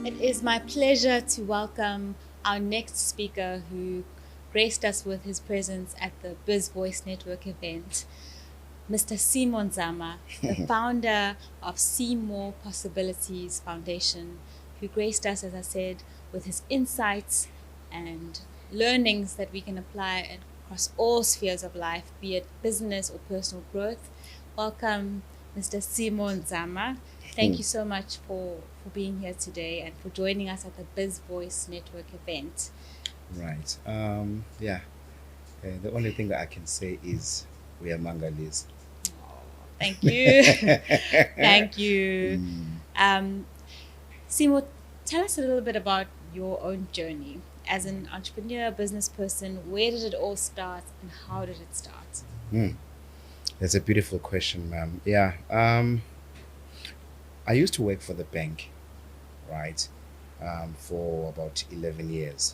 It is my pleasure to welcome our next speaker who graced us with his presence at the BizVoice Network event, Mr. Simo Nzama, the founder of Seemorepossibilities Foundation, who graced us, as I said, with his insights and learnings that we can apply across all spheres of life, be it business or personal growth. Welcome, Mr. Simo Nzama. Thank you so much for being here today and for joining us at the BizVoice Network event. Right. The only thing that I can say is we are Mangalis. Thank you. Thank you. Simo, tell us a little bit about your own journey as an entrepreneur, business person. Where did it all start and how did it start? That's a beautiful question, ma'am. I used to work for the bank, right, for about 11 years.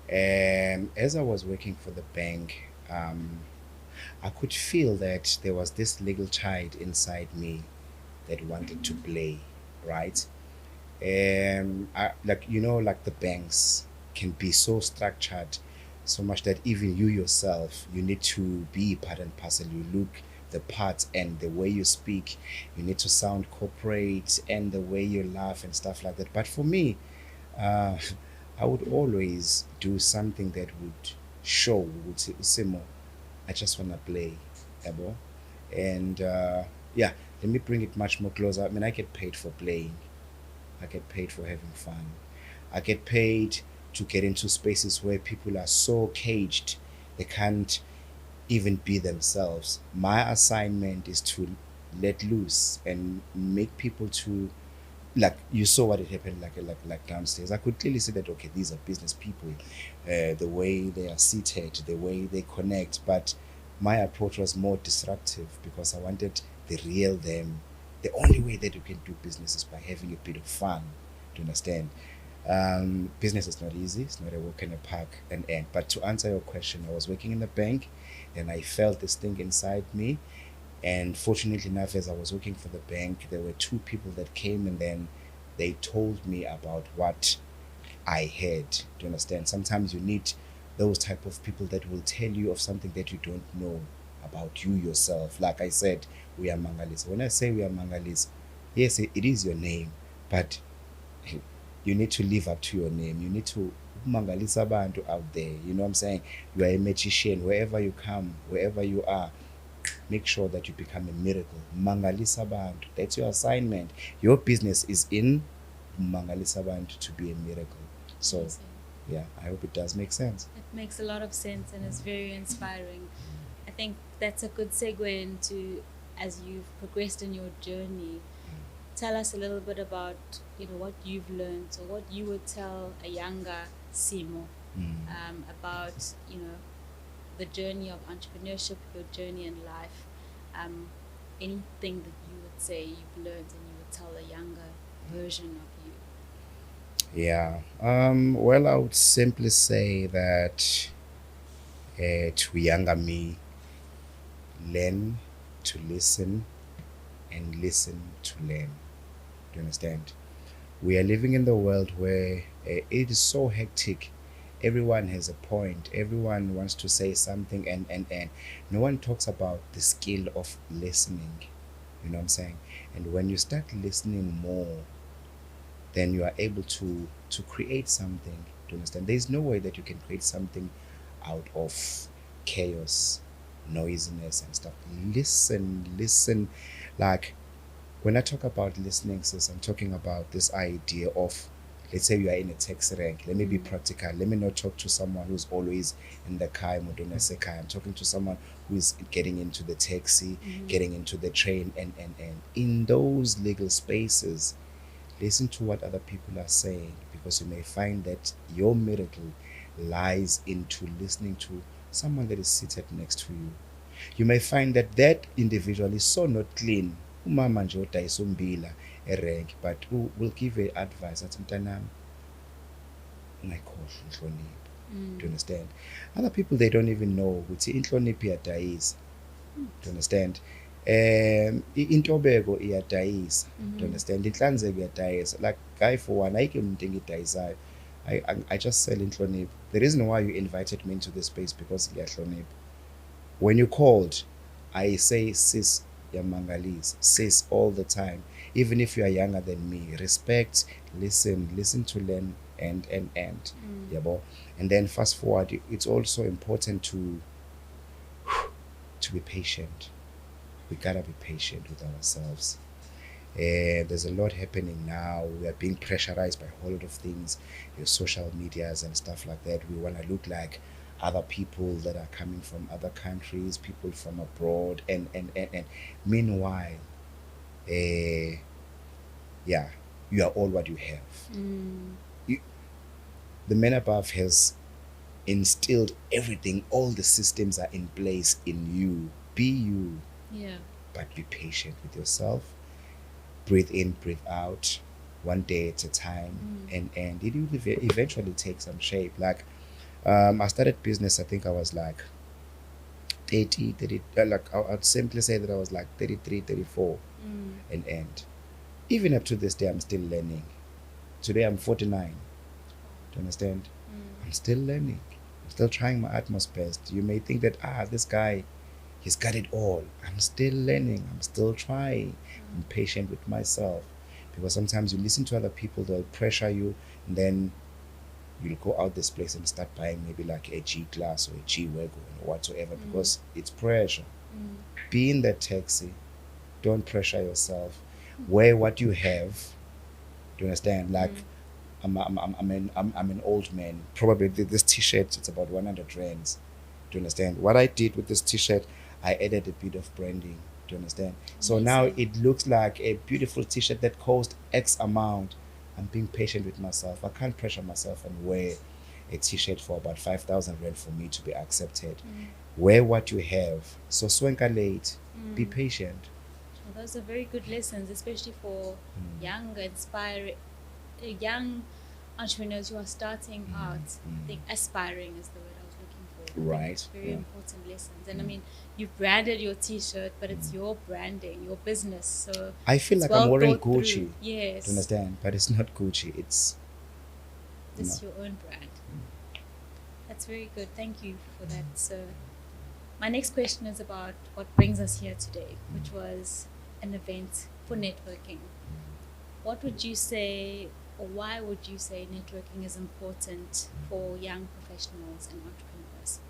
And as I was working for the bank, I could feel that there was this little child inside me that wanted to play, right? Like the banks can be so structured, so much that even you yourself, you need to be part and parcel. You look the part, and the way you speak, you need to sound corporate, and the way you laugh and stuff like that. But for me, uh, I would always do something that would show, would say, Simo, I just want to play, yabo. And let me bring it much more closer. I mean, I get paid for playing. I get paid for having fun. I get paid to get into spaces where people are so caged they can't even be themselves. My assignment is to let loose and make people to, like, you saw what it happened, like downstairs. I could clearly see that, okay, these are business people, the way they are seated, the way they connect. But my approach was more disruptive because I wanted the real them. The only way that you can do business is by having a bit of fun. Do you understand? Business is not easy. It's not a walk in the park and end. But to answer your question, I was working in the bank and I felt this thing inside me. And fortunately enough, as I was working for the bank, there were two people that came and then they told me about what I had. Do you understand? Sometimes you need those type of people that will tell you of something that you don't know about you yourself. Like I said, we are Mangalis. When I say we are Mangalis, yes, it is your name, but you need to live up to your name. You need to mangalisa abantu out there. You know what I'm saying? You are a magician. Wherever you come, wherever you are, make sure that you become a miracle. Mangalisa abantu. That's your assignment. Your business is in mangalisa abantu to be a miracle. So, yeah, I hope it does make sense. It makes a lot of sense and is very inspiring. I think that's a good segue into, as you've progressed in your journey, tell us a little bit about what you've learned or what you would tell a younger Simo about the journey of entrepreneurship, your journey in life. Anything that you would say you've learned and you would tell a younger version of you. Yeah. Well, I would simply say that to younger me, learn to listen and listen to learn. Do you understand? We are living in the world where it is so hectic. Everyone has a point. Everyone wants to say something, and no one talks about the skill of listening. You know what I'm saying? And when you start listening more, then you are able to create something. Do you understand? There's no way that you can create something out of chaos, noisiness and stuff. Listen. Like, when I talk about listening, sis, I'm talking about this idea of, let's say you are in a taxi rank. Let me be practical. Let me not talk to someone who's always in the car. I'm talking to someone who's getting into the taxi, getting into the train, and in those legal spaces, listen to what other people are saying, because you may find that your miracle lies into listening to someone that is seated next to you. You may find that that individual is so not clean, umama nje odayisa umbila erank, but who will give you advice athi mntanami ungayikhohlwa inhlonipho. Do you understand? Other people, they don't even know ukuthi inhlonipho iyadayisa. Do you understand? Intobeko iyadayisa. Do you understand? Inhlanzeko iyadayisa. Like guy for one, ayikho umuntu engidayisayo. I just sell inhlonipho. The reason why you invited me into this space because ngiyahlonipha. When you called, I say sis yamangalisa, sis all the time. Even if you are younger than me, respect, listen to learn and yabo. And then fast forward, it's also important to be patient. We gotta be patient with ourselves. There's a lot happening now. We are being pressurized by a whole lot of things, your social medias and stuff like that. We want to look like other people that are coming from other countries, people from abroad, and meanwhile, yeah, you are all what you have. The man above has instilled everything. All the systems are in place in you. Be you. Yeah. But be patient with yourself. Breathe in, breathe out, one day at a time, and it will eventually take some shape. Like, I started business, I think I was like 30, like I'd simply say that I was like 33, 34, and even up to this day, I'm still learning. Today, I'm 49. Do you understand? I'm still learning. I'm still trying my utmost best. You may think that, this guy, he's got it all. I'm still learning. I'm still trying. I'm patient with myself. Because sometimes you listen to other people, they'll pressure you, and then you'll go out this place and start buying maybe like a G class or a G wagon or whatsoever, because it's pressure. Be in that taxi. Don't pressure yourself. Wear what you have. Do you understand? Like, I'm an old man. Probably this t-shirt, it's about 100 rands. Do you understand? What I did with this t-shirt, I added a bit of branding. Do you understand? So now it looks like a beautiful t-shirt that cost X amount. I'm being patient with myself. I can't pressure myself and wear a t-shirt for about 5,000 rand for me to be accepted. Wear what you have. So swenka late. Be patient. Well, those are very good lessons, especially for young entrepreneurs who are starting out. I think aspiring is the word I was looking for. Right. It's very important lessons. And I mean, you've branded your t-shirt, but it's your branding, your business. So I feel like I'm wearing Gucci. Yes. Do you understand? But it's not Gucci. It's your own brand. That's very good. Thank you for that, sir. My next question is about what brings us here today, which was an event for networking. What would you say, or why would you say networking is important for young professionals and entrepreneurs?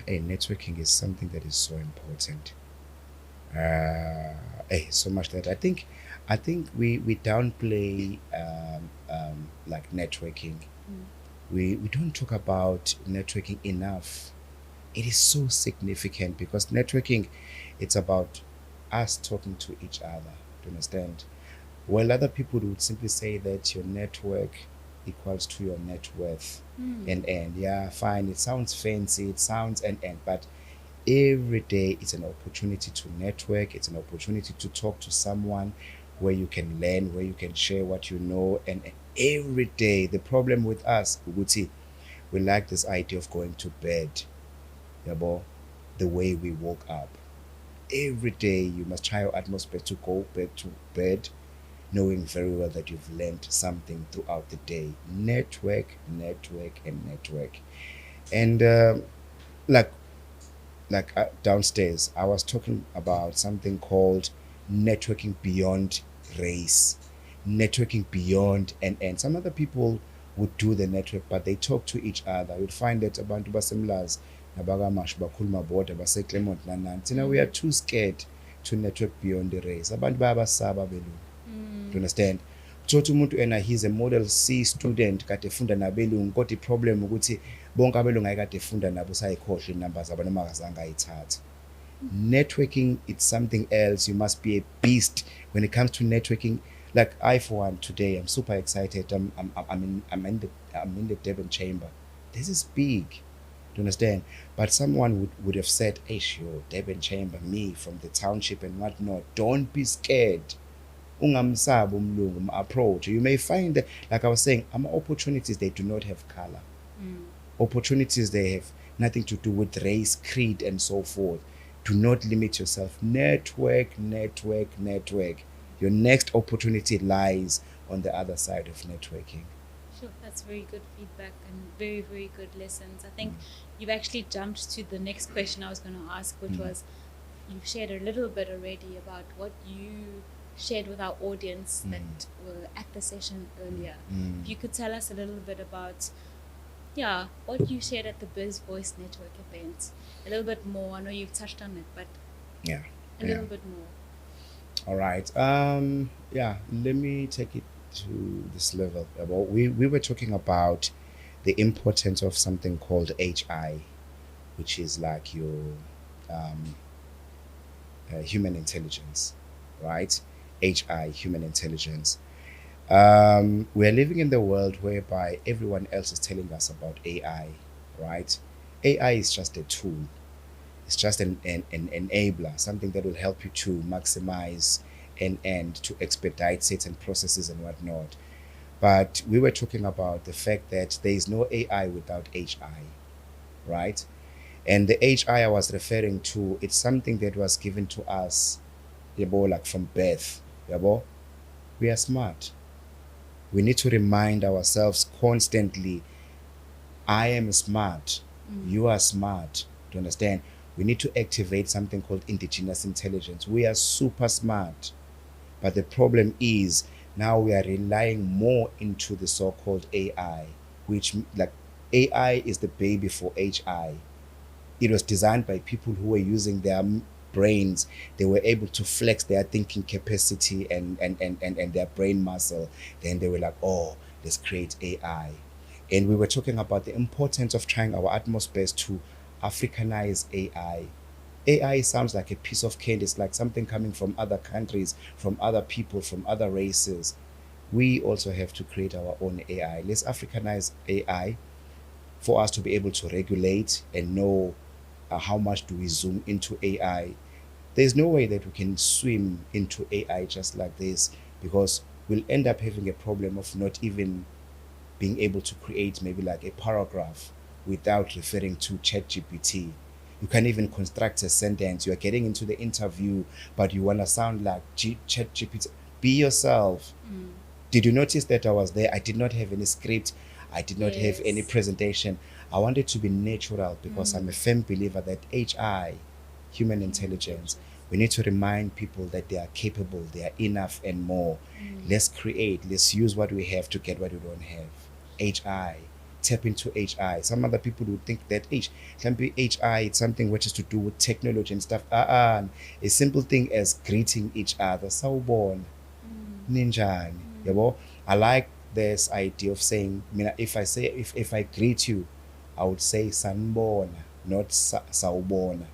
Networking is something that is so important. So much that I think we downplay like networking. We don't talk about networking enough. It is so significant because networking, it's about us talking to each other. Do you understand? Well, other people would simply say that your network equals to your net worth. And yeah, fine, it sounds fancy, it sounds but every day it's an opportunity to network. It's an opportunity to talk to someone where you can learn, where you can share what you know. And every day, the problem with us, Uguti, we like this idea of going to bed, the way we woke up. Every day you must try your utmost best to go back to bed knowing very well that you've learned something throughout the day. Network. And downstairs, I was talking about something called networking beyond race, networking beyond and some other people would do the network, but they talk to each other. You'd find that abantu basemlazi nabakamash bakhuluma bodwa baseClermont nananti. We are too scared to network beyond the race. Abantu bayabasaba belungu. Do you understand? Uthola umuntu he's a model C student kade efunda nabelungu, kodwa iproblem ukuthi bonke abelungu ayekade efunda nabo sayikhohle inamba zabo noma akazange ayithathe. Networking, it's something else. You must be a beast when it comes to networking. Like I, for one, today I'm super excited. I'm in the Durban chamber. This is big. Do you understand? But someone would have said, "Hey, sure, Durban chamber, me from the township and whatnot. Don't be scared. Ungamsaba umlungu, approach." You may find that, like I was saying, opportunities, they do not have color. Opportunities, they have nothing to do with race, creed, and so forth. Do not limit yourself. Network, network, network. Your next opportunity lies on the other side of networking. Sure, that's very good feedback and very, very good lessons. I think you've actually jumped to the next question I was going to ask, which was, you've shared a little bit already about what you shared with our audience that were at the session earlier. If you could tell us a little bit about, what you shared at the BizVoice Network event. A little bit more. I know you've touched on it, but a little bit more. All right. Let me take it to this level. We were talking about the importance of something called HI, which is like your human intelligence, right? HI, human intelligence. We're living in the world whereby everyone else is telling us about AI, right? AI is just a tool. It's just an enabler, something that will help you to maximize and to expedite certain processes and whatnot. But we were talking about the fact that there is no AI without HI, right? And the HI I was referring to, it's something that was given to us, like from birth. We are smart. We need to remind ourselves constantly, I am smart. You are smart. Do you understand? We need to activate something called indigenous intelligence. We are super smart. But the problem is now we are relying more into the so-called AI, which like AI is the baby for HI. It was designed by people who were using their brains. They were able to flex their thinking capacity and their brain muscle. Then they were like, oh, let's create AI. And we were talking about the importance of trying our utmost best to Africanize AI. AI sounds like a piece of candy. It's like something coming from other countries, from other people, from other races. We also have to create our own AI. Let's Africanize AI for us to be able to regulate and know how much do we zoom into AI. There's no way that we can swim into AI just like this, because we'll end up having a problem of not even being able to create maybe like a paragraph without referring to ChatGPT. You can't even construct a sentence. You are getting into the interview, but you want to sound like ChatGPT. Be yourself. Did you notice that I was there? I did not have any script. I did not have any presentation. I wanted to be natural because I'm a firm believer that HI, human intelligence, we need to remind people that they are capable, they are enough and more. Let's create, let's use what we have to get what we don't have. HI, tap into HI. Some other people would think that can be HI, it's something which is to do with technology and stuff. A simple thing as greeting each other. Sawubona, ninjani, yabo. I like this idea of saying, if I greet you, I would say sanibona, not sawubona,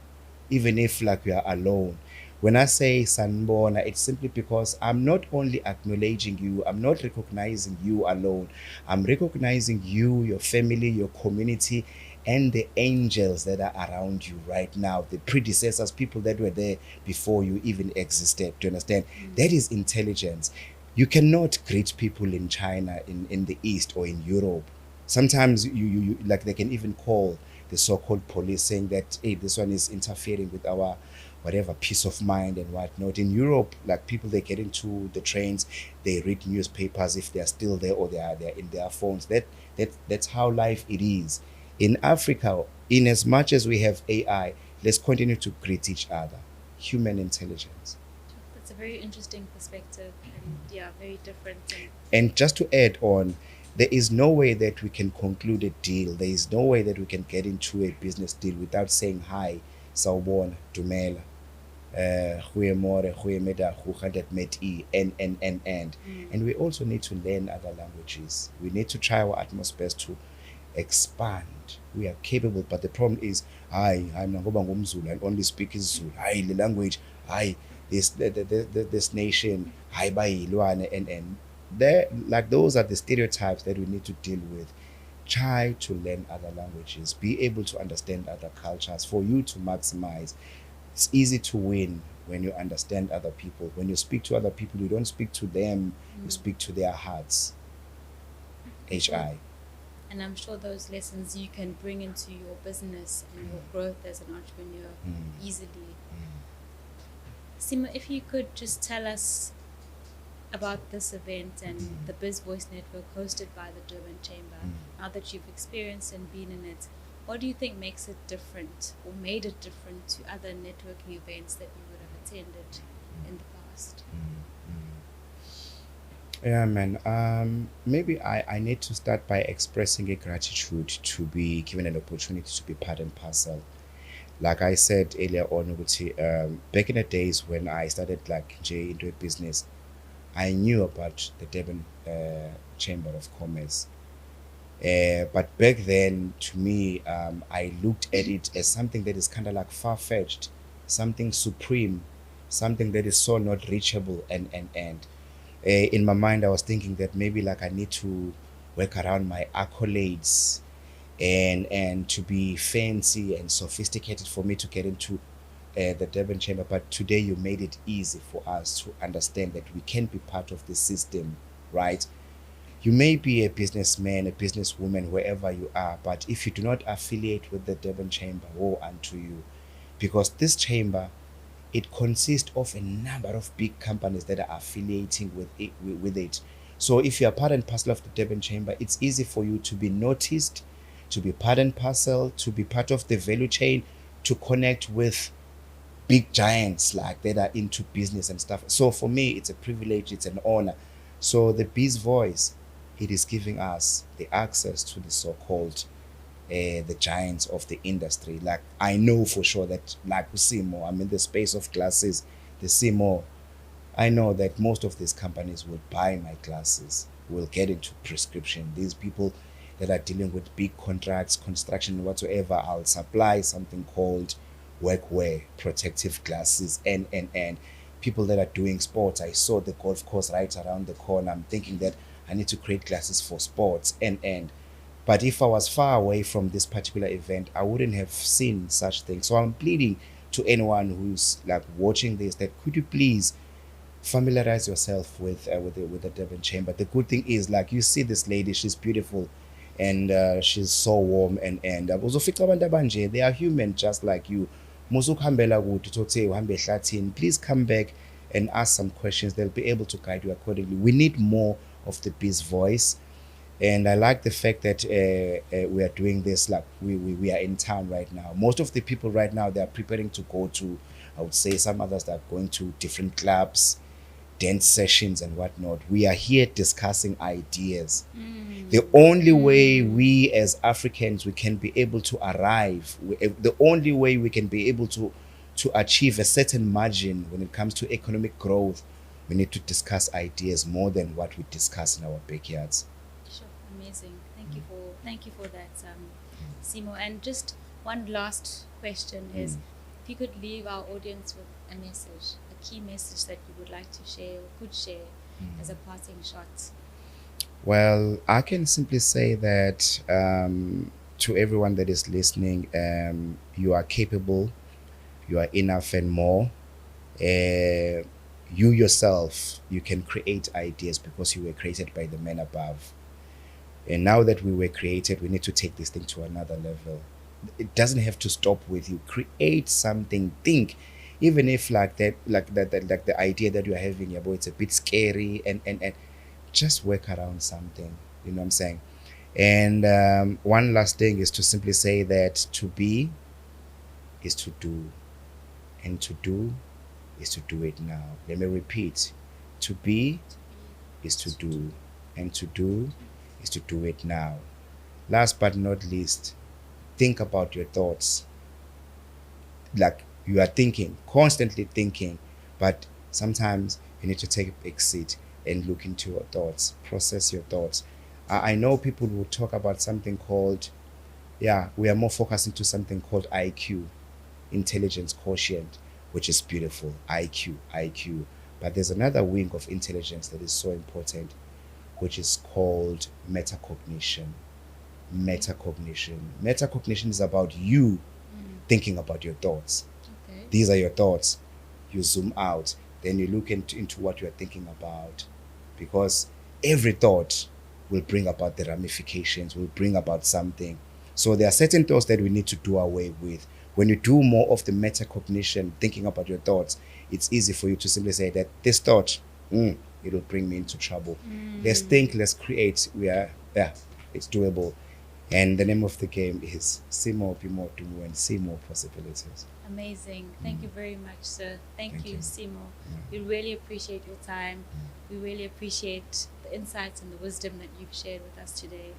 even if like we are alone. When I say sanibona, it's simply because I'm not only acknowledging you, I'm not recognizing you alone. I'm recognizing you, your family, your community, and the angels that are around you right now, the predecessors, people that were there before you even existed. Do you understand? That is intelligence. You cannot greet people in China, in the East, or in Europe. Sometimes you like they can even call the so-called police saying that, hey, this one is interfering with our whatever peace of mind and whatnot. In Europe, like people, they get into the trains, they read newspapers if they're still there, or they're in their phones. That's how life it is. In Africa, in as much as we have AI, let's continue to greet each other. Human intelligence. That's a very interesting perspective, and very different. And just to add on, there is no way that we can conclude a deal. There is no way that we can get into a business deal without saying hi, sawubona, dumela, goeiemorgen, goeiemiddag, hoe gaat het met u, and. And we also need to learn other languages. We need to try our utmost best to expand. We are capable, but the problem is, I'm ngoba ngumZulu, I only speak isiZulu. The language, this nation, bayilwane, and there, like, those are the stereotypes that we need to deal with. Try to learn other languages, be able to understand other cultures for you to maximize. It's easy to win when you understand other people. When you speak to other people, you don't speak to them, you speak to their hearts. HI. And I'm sure those lessons you can bring into your business and your growth as an entrepreneur easily. Simo, if you could just tell us about this event and the BizVoice Network hosted by the Durban Chamber, now that you've experienced and been in it, what do you think makes it different or made it different to other networking events that you would have attended in the past? Yeah, man. Maybe I need to start by expressing a gratitude to be given an opportunity to be part and parcel. Like I said earlier on, back in the days when I started like into a business, I knew about the Durban Chamber of Commerce. But back then, to me, I looked at it as something that is kind of like far-fetched, something supreme, something that is so not reachable. And in my mind, I was thinking that maybe like I need to work around my accolades and to be fancy and sophisticated for me to get into the Durban Chamber. But today you made it easy for us to understand that we can be part of the system, right? You may be a businessman, a businesswoman, wherever you are, but if you do not affiliate with the Durban Chamber, woe unto you. Because this chamber, it consists of a number of big companies that are affiliating with it. So if you are part and parcel of the Durban Chamber, it's easy for you to be noticed, to be part and parcel, to be part of the value chain, to connect with big giants like that are into business and stuff. So for me, it's a privilege, it's an honor. So the Biz Voice, it is giving us the access to the so-called the giants of the industry. Like I know for sure that like Simo, I'm in the space of glasses, the Simo, I know that most of these companies will buy my glasses, will get into prescription. These people that are dealing with big contracts, construction, whatsoever, I'll supply something called workwear, protective glasses, and people that are doing sports. I saw the golf course right around the corner. I'm thinking that I need to create glasses for sports, and but if I was far away from this particular event, I wouldn't have seen such things. So I'm pleading to anyone who's like watching this that could you please familiarize yourself with the Durban Chamber. The good thing is, like, you see this lady, she's beautiful, and she's so warm, and uzofica abantu abanje, they are human just like you. Musukuhambela kude uthe uhambe ehlathini, please come back and ask some questions. They'll be able to guide you accordingly. We need more of the Biz Voice, and I like the fact that we are doing this, like we are in town right now. Most of the people right now, they are preparing to go to, I would say some others that are going to different clubs, dance sessions and whatnot. We are here discussing ideas. The only way we as Africans, we can be able to arrive, the only way we can be able to achieve a certain margin when it comes to economic growth, we need to discuss ideas more than what we discuss in our backyards. Sure, amazing. Thank you for that, Simo. And just one last question is, if you could leave our audience with a message, a key message that you would like to share or could share as a parting shot. Well, I can simply say that to everyone that is listening, you are capable, you are enough and more. You yourself, you can create ideas because you were created by the man above. And now that we were created, we need to take this thing to another level. It doesn't have to stop with you. Create something, think. Even if like the idea that you're having, yeah, boy, it's a bit scary, and just work around something. You know what I'm saying? And one last thing is to simply say that to be is to do, and to do is to do it now. Let me repeat. To be is to do, and to do is to do it now. Last but not least, think about your thoughts. Like, you are thinking, constantly thinking, but sometimes you need to take a big seat and look into your thoughts, process your thoughts. I know people will talk about something called, we are more focused into something called IQ, intelligence quotient, which is beautiful, IQ. But there's another wing of intelligence that is so important, which is called metacognition. Metacognition is about you thinking about your thoughts. Okay. These are your thoughts. You zoom out, then you look into what you're thinking about, because every thought will bring about the ramifications, will bring about something. So there are certain thoughts that we need to do away with. When you do more of the metacognition, thinking about your thoughts, it's easy for you to simply say that this thought, it will bring me into trouble. Let's think, let's create. It's doable. And the name of the game is Simo and Simo Possibilities. Amazing. Thank you very much, sir. Thank you, Simo. We really appreciate your time. We really appreciate the insights and the wisdom that you've shared with us today.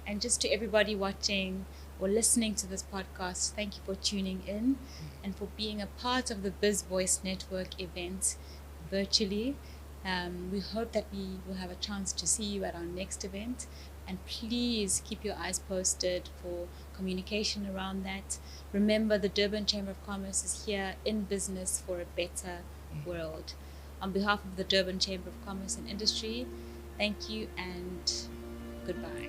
And just to everybody watching or listening to this podcast, thank you for tuning in and for being a part of the BizVoice Network event virtually. We hope that we will have a chance to see you at our next event. And please keep your eyes posted for communication around that. Remember, the Durban Chamber of Commerce is here in business for a better world. On behalf of the Durban Chamber of Commerce and Industry, thank you and goodbye.